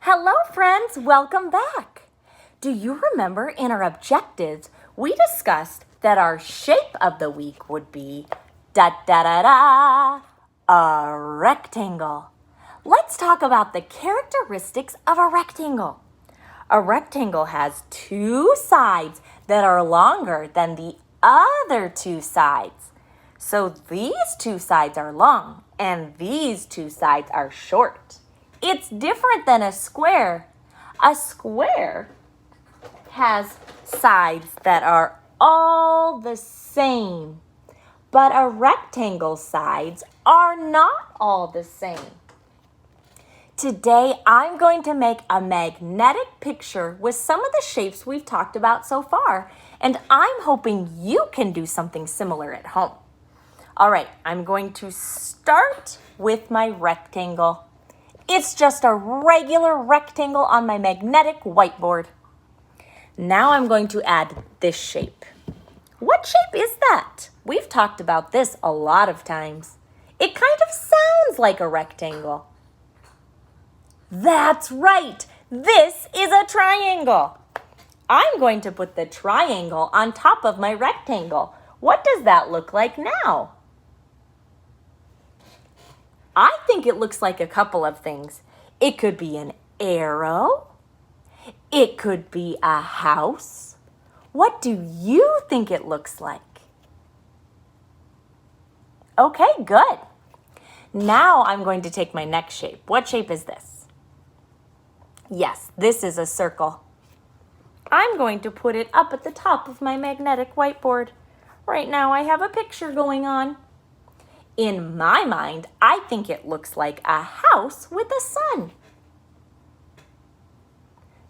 Hello, friends. Welcome back. Do you remember in our objectives, we discussed that our shape of the week would be a rectangle. Let's talk about the characteristics of a rectangle. A rectangle has two sides that are longer than the other two sides. So these two sides are long and these two sides are short. It's different than a square. A square has sides that are all the same, but a rectangle sides are not all the same. Today, I'm going to make a magnetic picture with some of the shapes we've talked about so far, and I'm hoping you can do something similar at home. All right, I'm going to start with my rectangle. It's just a regular rectangle on my magnetic whiteboard. Now I'm going to add this shape. What shape is that? We've talked about this a lot of times. It kind of sounds like a rectangle. That's right. This is a triangle. I'm going to put the triangle on top of my rectangle. What does that look like now? I think it looks like a couple of things. It could be an arrow. It could be a house. What do you think it looks like? Okay, good. Now I'm going to take my next shape. What shape is this? Yes, this is a circle. I'm going to put it up at the top of my magnetic whiteboard. Right now I have a picture going on. In my mind, I think it looks like a house with a sun.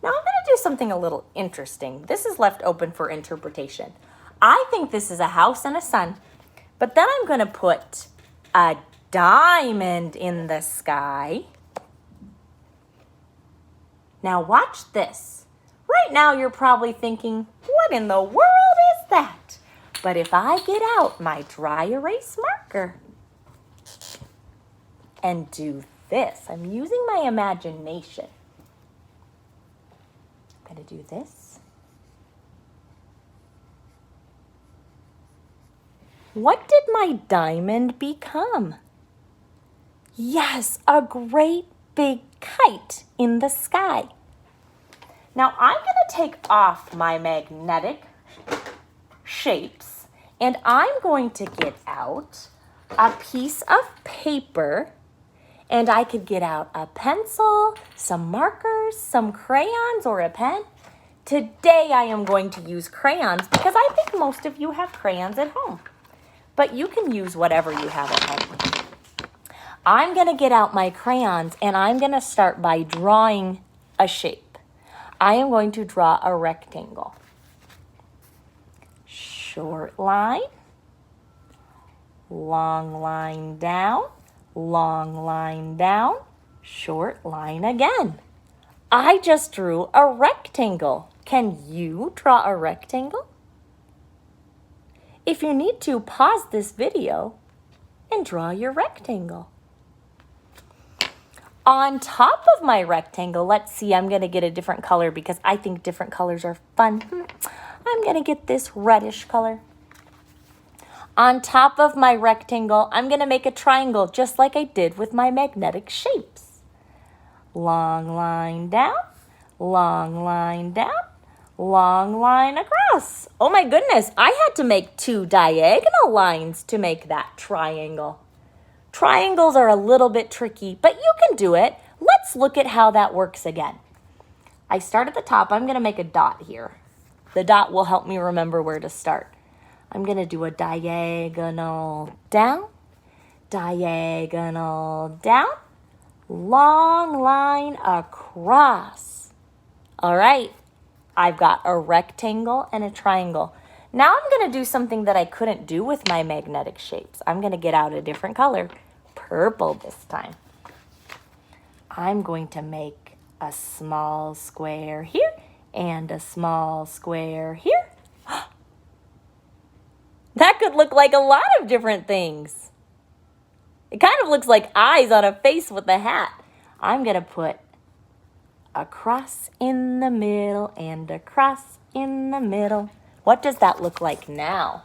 Now I'm going to do something a little interesting. This is left open for interpretation. I think this is a house and a sun, but then I'm going to put a diamond in the sky. Now watch this. Right now you're probably thinking, what in the world is that? But if I get out my dry erase marker and do this, I'm using my imagination. I'm going to do this. What did my diamond become? Yes, a great big kite in the sky. Now I'm going to take off my magnetic shapes and I'm going to get out a piece of paper, and I could get out a pencil, some markers, some crayons, or a pen. Today I am going to use crayons because I think most of you have crayons at home, but you can use whatever you have at home. I'm going to get out my crayons and I'm going to start by drawing a shape. I am going to draw a rectangle. Short line, long line down, long line down, short line again. I just drew a rectangle. Can you draw a rectangle? If you need to, pause this video and draw your rectangle. On top of my rectangle, let's see, I'm going to get a different color because I think different colors are fun. I'm going to get this reddish color. On top of my rectangle, I'm going to make a triangle just like I did with my magnetic shapes. Long line down, long line down, long line across. Oh my goodness, I had to make two diagonal lines to make that triangle. Triangles are a little bit tricky, but you can do it. Let's look at how that works again. I start at the top. I'm going to make a dot here. The dot will help me remember where to start. I'm going to do a diagonal down, diagonal down, long line across. All right, I've got a rectangle and a triangle. Now I'm going to do something that I couldn't do with my magnetic shapes. I'm going to get out a different color, purple this time. I'm going to make a small square here and a small square here. That could look like a lot of different things. It kind of looks like eyes on a face with a hat. I'm going to put across in the middle, and across in the middle. What does that look like now?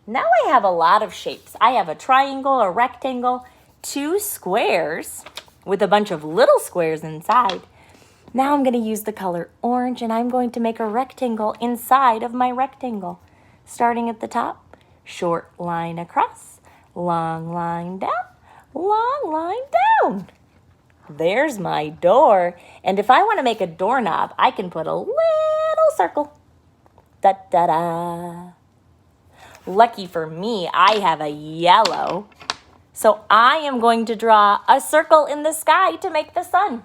Now I have a lot of shapes. I have a triangle, a rectangle, 2 squares with a bunch of little squares inside. Now I'm going to use the color orange, and I'm going to make a rectangle inside of my rectangle. Starting at the top, short line across, long line down, long line down. There's my door. And if I want to make a doorknob, I can put a little circle. Da-da-da. Lucky for me, I have a yellow. So I am going to draw a circle in the sky to make the sun.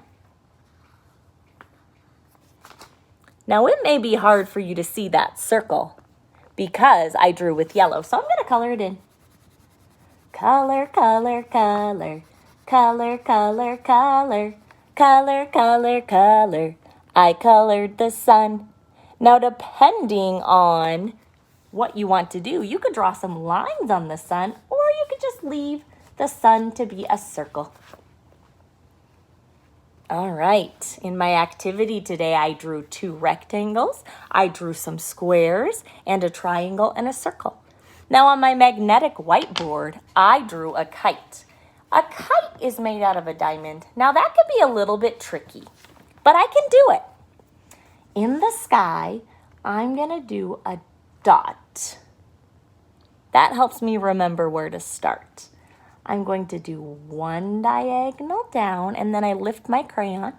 Now it may be hard for you to see that circle because I drew with yellow. So I'm going to color it in. Color, color, color. Color, color, color. Color, color, color. I colored the sun. Now depending on what you want to do, you could draw some lines on the sun, or you could just leave the sun to be a circle. All right, in my activity today, I drew 2 rectangles, I drew some squares, and a triangle and a circle. Now on my magnetic whiteboard, I drew a kite. A kite is made out of a diamond. Now that could be a little bit tricky, but I can do it. In the sky, I'm gonna do a dot. That helps me remember where to start. I'm going to do 1 diagonal down, and then I lift my crayon.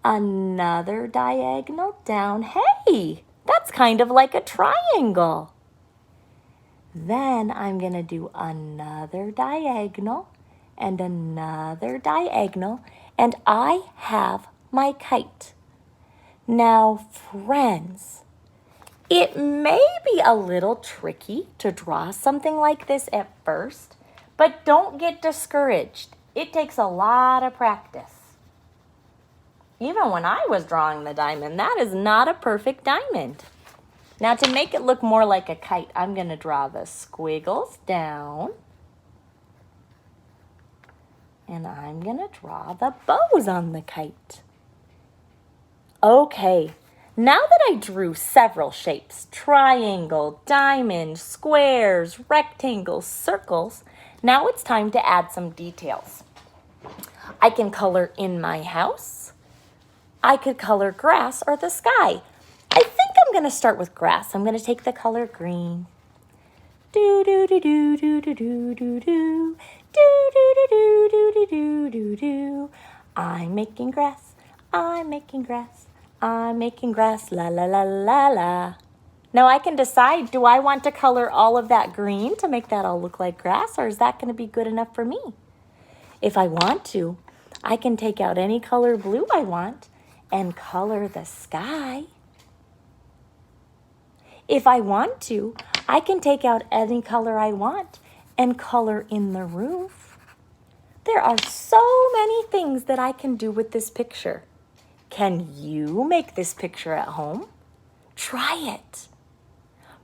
Another diagonal down. Hey, that's kind of like a triangle. Then I'm going to do another diagonal and another diagonal, and I have my kite. Now, friends, it may be a little tricky to draw something like this at first, but don't get discouraged. It takes a lot of practice. Even when I was drawing the diamond, that is not a perfect diamond. Now to make it look more like a kite, I'm going to draw the squiggles down. And I'm going to draw the bows on the kite. Okay, now that I drew several shapes, triangle, diamond, squares, rectangles, circles, now it's time to add some details. I can color in my house. I could color grass or the sky. I think I'm going to start with grass. I'm going to take the color green. Do do do do do do do do do do do do do do do do. I'm making grass. I'm making grass. I'm making grass. La la la la la. Now I can decide, do I want to color all of that green to make that all look like grass, or is that going to be good enough for me? If I want to, I can take out any color blue I want and color the sky. If I want to, I can take out any color I want and color in the roof. There are so many things that I can do with this picture. Can you make this picture at home? Try it.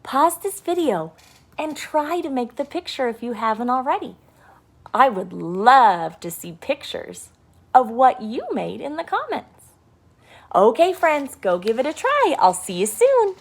Pause this video and try to make the picture if you haven't already. I would love to see pictures of what you made in the comments. Okay, friends, go give it a try. I'll see you soon.